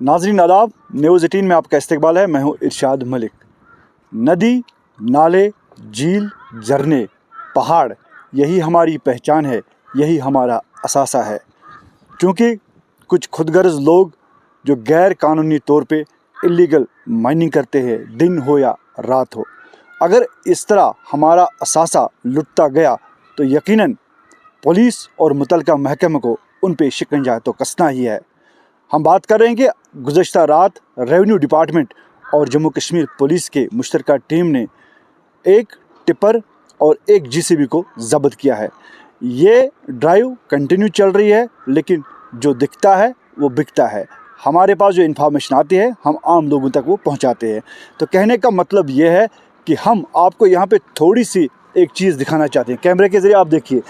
नाज़रीन आदाब, न्यूज़ 18 में आपका इस्तकबाल है। मैं हूँ इरशाद मलिक। नदी, नाले, झील, झरने, पहाड़, यही हमारी पहचान है, यही हमारा असासा है। क्योंकि कुछ खुदगर्ज लोग जो गैर कानूनी तौर पे इलीगल माइनिंग करते हैं, दिन हो या रात हो, अगर इस तरह हमारा असासा लुटता गया तो यकीनन पुलिस और मुतलका महकमे को उन पे शिकंजा तो कसना ही है। हम बात कर रहे हैं कि गुज़श्ता रात रेवेन्यू डिपार्टमेंट और जम्मू कश्मीर पुलिस के मुश्तरका टीम ने एक टिपर और एक जीसीबी को ज़ब्त किया है। ये ड्राइव कंटिन्यू चल रही है, लेकिन जो दिखता है वो बिकता है। हमारे पास जो इन्फॉर्मेशन आती है हम आम लोगों तक वो पहुंचाते हैं। तो कहने का मतलब ये है कि हम आपको यहाँ पे थोड़ी सी एक चीज़ दिखाना चाहते हैं। कैमरे के ज़रिए आप देखिए,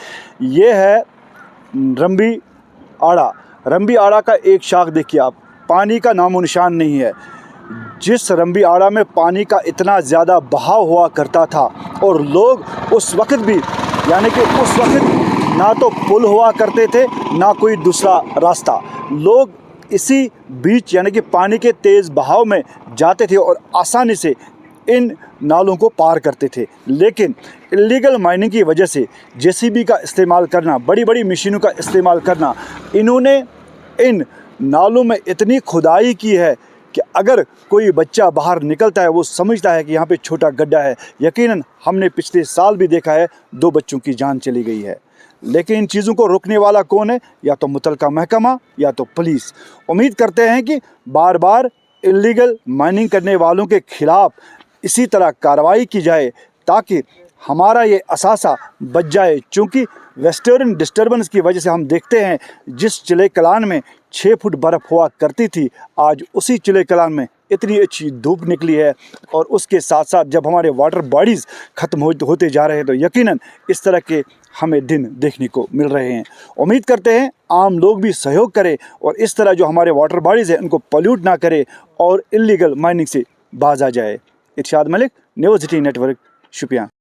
ये है रंबी आड़ा। रंबी आड़ा का एक शाख देखिए आप, पानी का नामो निशान नहीं है। जिस रंबी आड़ा में पानी का इतना ज़्यादा बहाव हुआ करता था और लोग उस वक्त भी, यानी कि उस वक्त ना तो पुल हुआ करते थे ना कोई दूसरा रास्ता, लोग इसी बीच यानी कि पानी के तेज़ बहाव में जाते थे और आसानी से इन नालों को पार करते थे। लेकिन इलीगल माइनिंग की वजह से जेसीबी का इस्तेमाल करना, बड़ी बड़ी मशीनों का इस्तेमाल करना, इन्होंने इन नालों में इतनी खुदाई की है कि अगर कोई बच्चा बाहर निकलता है वो समझता है कि यहाँ पे छोटा गड्ढा है। यकीनन हमने पिछले साल भी देखा है 2 बच्चों की जान चली गई है। लेकिन इन चीज़ों को रोकने वाला कौन है? या तो मुतलका महकमा या तो पुलिस। उम्मीद करते हैं कि बार बार इलीगल माइनिंग करने वालों के खिलाफ इसी तरह कार्रवाई की जाए ताकि हमारा ये असासा बच जाए। चूँकि वेस्टर्न डिस्टर्बेंस की वजह से हम देखते हैं जिस चिले कलान में 6 फुट बर्फ़ हुआ करती थी, आज उसी चिले कलान में इतनी अच्छी धूप निकली है। और उसके साथ साथ जब हमारे वाटर बॉडीज़ ख़त्म होते जा रहे हैं तो यकीनन इस तरह के हमें दिन देखने को मिल रहे हैं। उम्मीद करते हैं आम लोग भी सहयोग करें और इस तरह जो हमारे वाटर बॉडीज़ हैं उनको पॉल्यूट ना करें और इलीगल माइनिंग से बाज आ जाए। इरशाद मलिक, न्यूज़ 18 नेटवर्क, शुपियाँ।